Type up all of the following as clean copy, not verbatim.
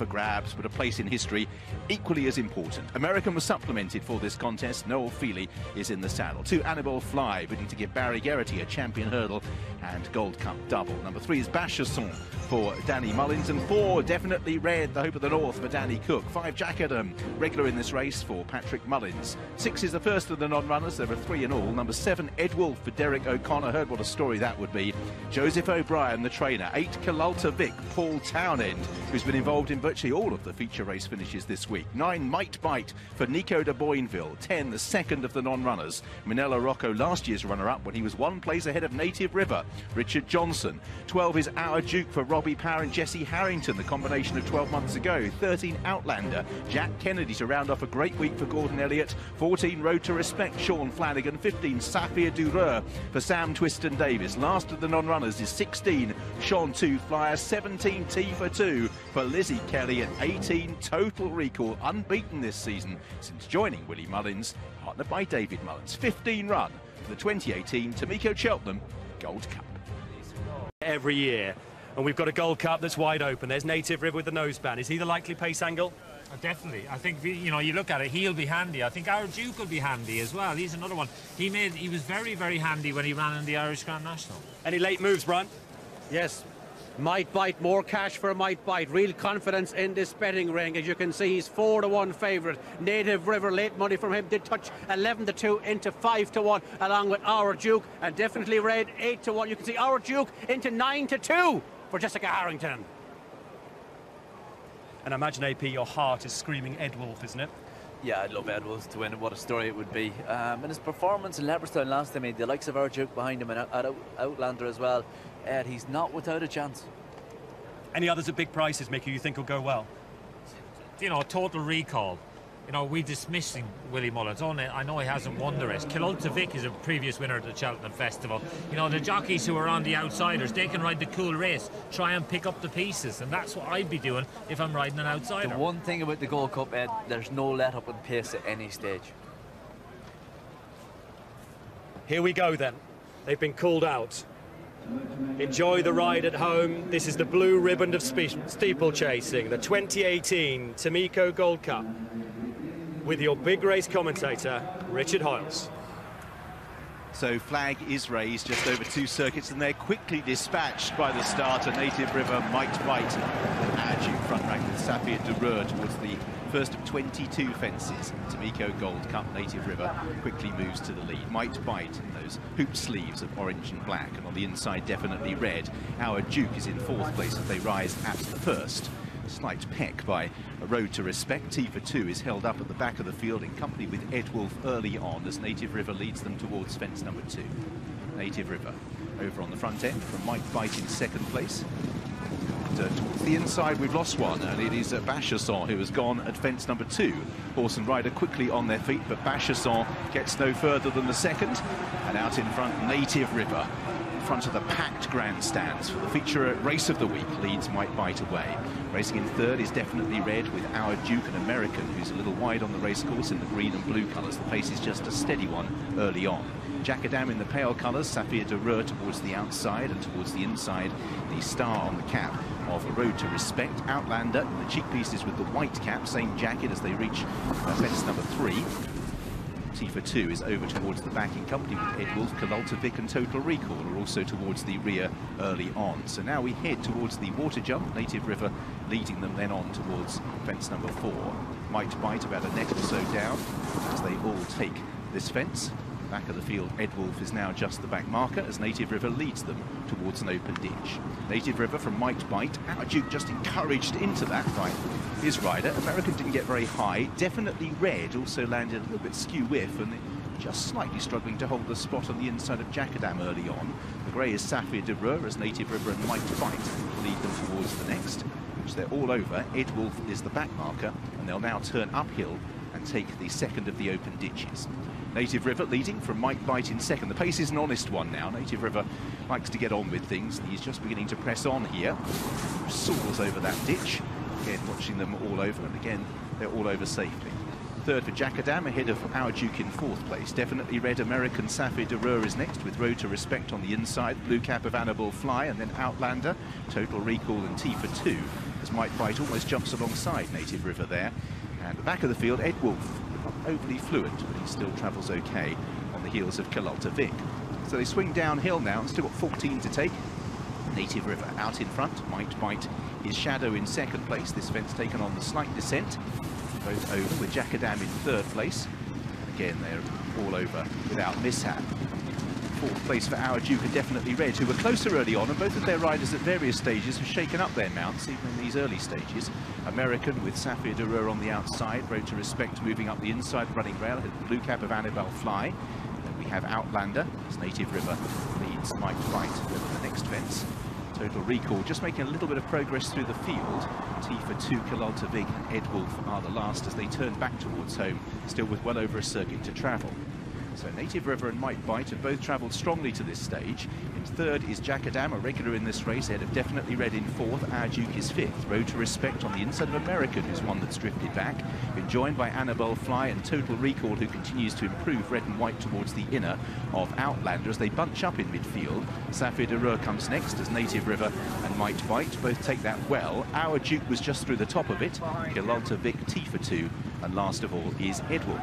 for grabs, but a place in history equally as important. American was supplemented for this contest. Noel Feely is in the saddle. 2, Anibale Fly, bidding to give Barry Geraghty a champion hurdle and Gold Cup double. Number 3 is Bachasson for Danny Mullins, and 4, Definitely Red, the Hope of the North for Danny Cook. 5, Djakadam, regular in this race for Patrick Mullins. 6 is the first of the non-runners. There are 3 in all. Number 7, Ed Wolf for Derek O'Connor. Heard what a story that would be. Joseph O'Brien, the trainer. 8, Kalalta Vic, Paul Townend, who's been involved in virtually all of the feature race finishes this week. 9, Might Bite for Nico de Boinville. 10, the second of the non-runners, Minella Rocco, last year's runner-up when he was 1 place ahead of Native River, Richard Johnson. 12 is Our Duke for Robbie Power and Jesse Harrington, the combination of 12 months ago. 13, Outlander, Jack Kennedy to round off a great week for Gordon Elliott. 14, Road to Respect, Sean Flanagan. 15, Safia Dureur for Sam Twiston Davis. Last of the non-runners is 16, Sean 2 Flyer. 17, T for 2 for Lizzie Kelly. And 18, Total Recall, unbeaten this season since joining Willie Mullins, partnered by David Mullins. 15 run for the 2018 Tamiko Cheltenham Gold Cup. Every year, and we've got a Gold Cup that's wide open. There's Native River with the noseband. Is he the likely pace angle? Definitely. I think, you know, you look at it, he'll be handy. I think Our Duke will be handy as well. He's another one. He was very, very handy when he ran in the Irish Grand National. Any late moves, Brian? Yes. Might Bite, more cash for Might Bite. Real confidence in this betting ring. As you can see, he's 4-1 favourite. Native River, late money from him, did touch 11-2 into 5-1, along with Our Duke, and Definitely Red 8-1. You can see Our Duke into 9-2 for Jessica Harrington. And I imagine, AP, your heart is screaming Ed Wolf, isn't it? Yeah, I'd love Ed Wolf to win. What a story it would be. And his performance in Leopardstown last time, the likes of Our Duke behind him and Outlander as well. Ed, he's not without a chance. Any others at big prices, Mickey, you think will go well? You know, Total Recall. You know, we're dismissing Willie Mullins. I know he hasn't won the race. Kalalta Vic is a previous winner at the Cheltenham Festival. You know, the jockeys who are on the outsiders, they can ride the cool race, try and pick up the pieces, and that's what I'd be doing if I'm riding an outsider. The one thing about the Gold Cup, Ed, there's no let-up in pace at any stage. Here we go, then. They've been called out. Enjoy the ride at home. This is the blue ribbon of steeplechasing, the 2018 Tamiko Gold Cup, with your big race commentator, Richard Hoyles. So flag is raised just over 2 circuits, and they're quickly dispatched by the starter. Native River, Might Bite, and Our Duke front rank with Safia Dureur towards the first of 22 fences. Tamiko Gold Cup, Native River quickly moves to the lead. Might Bite in those hoop sleeves of orange and black, and on the inside Definitely Red. Our Duke is in 4th place as they rise at the first. Slight peck by A Road to Respect. T for 2 is held up at the back of the field in company with Ed Wolf early on as Native River leads them towards fence number 2. Native River over on the front end from Might Bite in 2nd place. Towards the inside we've lost one, and it is Bachasson who has gone at fence number 2. Horse and rider quickly on their feet, but Bachasson gets no further than the 2nd, and out in front Native River. In front of the packed grandstands for the feature race of the week leads Might Bite away. Racing in 3rd is Definitely Red with Our Duke, an American who's a little wide on the racecourse in the green and blue colours. The pace is just a steady one early on. Djakadam in the pale colours, Safia Dureur towards the outside, and towards the inside the star on the cap of A Road to Respect. Outlander in the cheek pieces with the white cap, same jacket as they reach fence number 3. T for 2 is over towards the back in company with Ed Wolf, Kalalta Vic and Total Recall are also towards the rear early on. So now we head towards the water jump, Native River leading them then on towards fence number 4. Might Bite about a neck or so down as they all take this fence. Back of the field, Ed Wolf is now just the back marker as Native River leads them towards an open ditch. Native River from Might Bite. Our Duke just encouraged into that by his rider. American didn't get very high. Definitely Red also landed a little bit skew whiff, and just slightly struggling to hold the spot on the inside of Djakadam early on. The grey is Safia Dureur as Native River and Might Bite lead them towards the next, which they're all over. Ed Wolf is the back marker, and they'll now turn uphill and take the 2nd of the open ditches. Native River leading from Might Bite in 2nd. The pace is an honest one now. Native River likes to get on with things. He's just beginning to press on here. Soars over that ditch. Again, watching them all over, and again, they're all over safely. 3rd for Djakadam, ahead of Our Duke in 4th place. Definitely Red, American Safia Dureur is next, with Road to Respect on the inside. Blue cap of Anibale Fly, and then Outlander, Total Recall and T for 2. As Might Bite almost jumps alongside Native River there. And the back of the field, Ed Wolf, not overly fluent, but he still travels okay on the heels of Cheltenham. So they swing downhill now and still got 14 to take. Native River out in front. Might Bite is shadow in second place. This fence taken on the slight descent. Both over with Djakadam in third place. Again, they're all over without mishap. Fourth place for Our Duke and Definitely Red, who were closer early on, and both of their riders at various stages have shaken up their mounts, even in these early stages. American with Safir Durur on the outside, Road to Respect moving up the inside running rail, the blue cap of Anibale Fly. Then we have Outlander, as Native River leads Might Bite over the next fence. Total Recall just making a little bit of progress through the field. T for 2, Cheltenham and Ed Wolf are the last as they turn back towards home, still with well over a circuit to travel. So Native River and Might Bite have both travelled strongly to this stage. In third is Djakadam, a regular in this race, ahead of Definitely Red in fourth. Our Duke is fifth. Road to Respect on the inside of American, who's one that's drifted back. Been joined by Anibale Fly and Total Recall, who continues to improve red and white towards the inner of Outlander as they bunch up in midfield. Safir Durur comes next as Native River and Might Bite both take that well. Our Duke was just through the top of it. Cheltenham, T for 2, and last of all is Ed Wolf.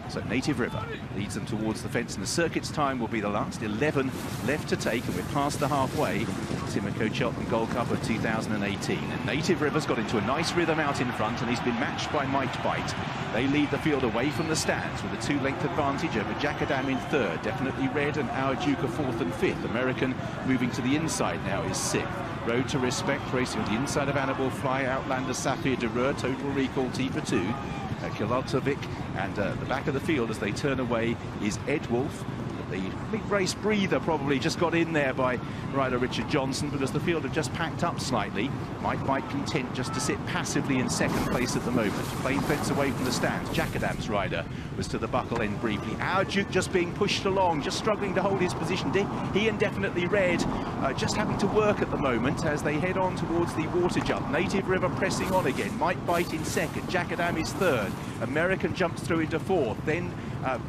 So Native River leads them towards the fence, and the circuit's time will be the last. 11 left to take, and we're past the halfway. Pimlico Cheltenham Gold Cup of 2018. And Native River's got into a nice rhythm out in front, and he's been matched by Might Bite. They lead the field away from the stands with a 2-length advantage over Djakadam in third. Definitely Red and Our Duke are fourth and fifth. American moving to the inside now is sixth. Road to Respect racing on the inside of Anibale Fly, Outlander, Safir Durur, Total Recall, T for 2. Cheltenham, and the back of the field as they turn away is Ed Wolf. The big race breather probably just got in there by rider Richard Johnson, because the field had just packed up slightly. Might Bite content just to sit passively in second place at the moment. Plain fence away from the stands. Djakadam's rider was to the buckle end briefly. Our Duke just being pushed along, just struggling to hold his position. He and Definitely Red just having to work at the moment as they head on towards the water jump. Native River pressing on again. Might Bite in second. Djakadam is third. American jumps through into fourth. Then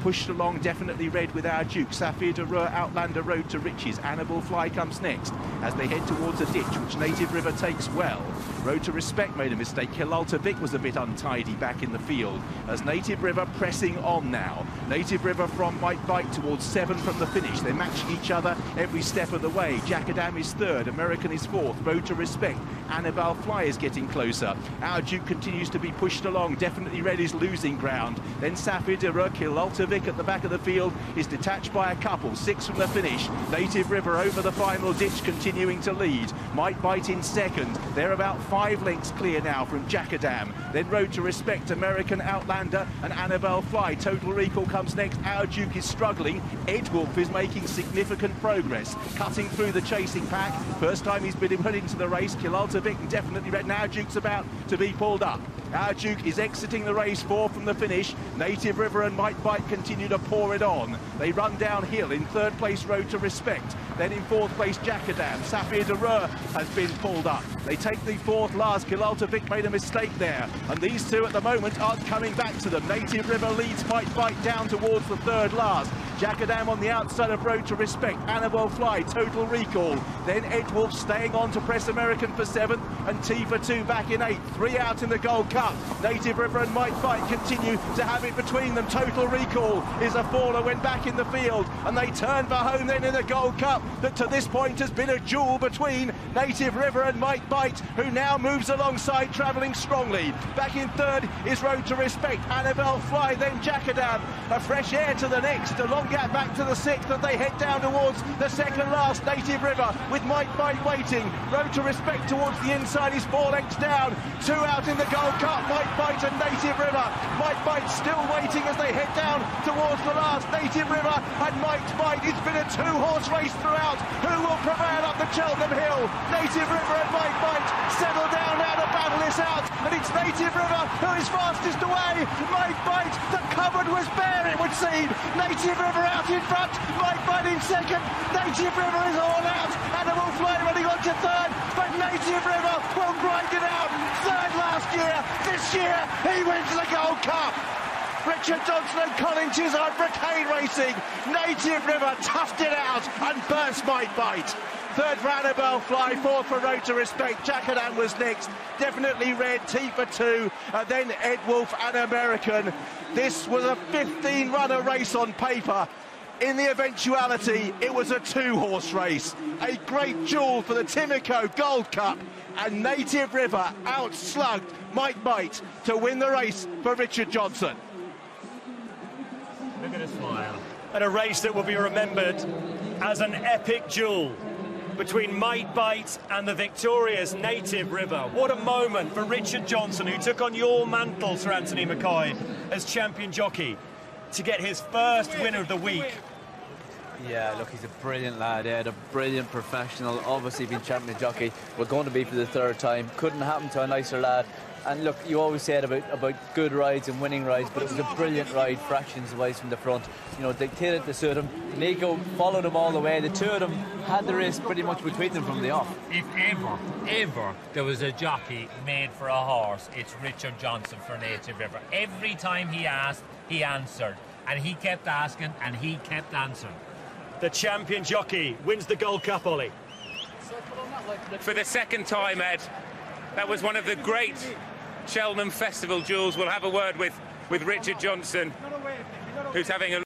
pushed along Definitely Red with Our Duke. Safir Durur, Outlander, Road to Riches. Anibale Fly comes next as they head towards a ditch, which Native River takes well. Road to Respect made a mistake. Cheltenham was a bit untidy back in the field as Native River pressing on now. Native River from Might Bite towards 7 from the finish. They're matching each other every step of the way. Djakadam is third. American is fourth. Road to Respect. Anibale Fly is getting closer. Our Duke continues to be pushed along. Definitely Red is losing ground. Then Safir Durur, Cheltenham at the back of the field is detached by a couple. 6 from the finish. Native River over the final ditch continuing to lead. Might Bite in second. They're about 5 lengths clear now from Djakadam. Then Road to Respect, American, Outlander and Anibale Fly. Total Recall comes next. Our Duke is struggling. Ed Wolf is making significant progress, cutting through the chasing pack. First time he's been put into the race. Cheltenham and Definitely Red. Now Duke's about to be pulled up. Our Duke is exiting the race 4 from the finish. Native River and Might Bite continue to pour it on. They run downhill. In third place, Road to Respect. Then in fourth place, Djakadam. Safir Durur has been pulled up. They take the fourth last. Cheltenham made a mistake there. And these two at the moment aren't coming back to them. Native River leads Might Bite down towards the third last. Djakadam on the outside of Road to Respect. Anibale Fly, Total Recall. Then Ed Wolf staying on to press American for 7th. And T for 2 back in 8th. 3 out in the Gold Cup. Native River and Might Bite continue to have it between them. Total Recall is a faller when back in the field, and they turn for home then in the Gold Cup that to this point has been a duel between Native River and Might Bite, who now moves alongside, travelling strongly. Back in third is Road to Respect. Anibale Fly, then Djakadam. A fresh air to the next. A long gap back to the 6th, and they head down towards the second last. Native River with Might Bite waiting. Road to Respect towards the inside is 4 lengths down. 2 out in the Gold Cup. Might Bite and Native River. Might Bite still waiting as they head down towards the last. Native River and Might Bite. It's been a 2-horse race throughout. Who will prevail up the Cheltenham Hill? Native River and Might Bite settle down now to battle this out, and it's Native River who is fastest away. Might Bite, the cupboard was bare, it would seem. Native River out in front. Might Bite in second. Native River is all out. Anibale Fly running on to third, but Native River will grind it out. Third last year. This year he wins the Gold Cup. Richard Johnson and Colin Chisard, Brigade Racing. Native River toughed it out and burst Might Bite. Third for Anibale Fly, fourth for Road to Respect. Djakadam was next, definitely red, T for 2, and then Ed Wolf and American. This was a 15-runner race on paper. In the eventuality, it was a 2-horse race. A great duel for the Timico Gold Cup, and Native River outslugged Mike Bite to win the race for Richard Johnson. Look at a smile. And a race that will be remembered as an epic duel between Mike Bite and the victorious Native River. What a moment for Richard Johnson, who took on your mantle, Sir Anthony McCoy, as champion jockey, to get his first winner of the week. Yeah, look, he's a brilliant lad, Ed, a brilliant professional, obviously been champion jockey. We're going to be for the 3rd time. Couldn't happen to a nicer lad. And look, you always said about good rides and winning rides, but it was a brilliant ride, fractions wise from the front. You know, dictated to suit him. Nico followed him all the way. The two of them had the race pretty much between them from the off. If ever there was a jockey made for a horse, it's Richard Johnson for Native River. Every time he asked, he answered. And he kept asking, and he kept answering. The champion jockey wins the Gold Cup, Ollie. For the 2nd time, Ed. That was one of the great Cheltenham Festival duels. We'll have a word with Richard Johnson, who's having a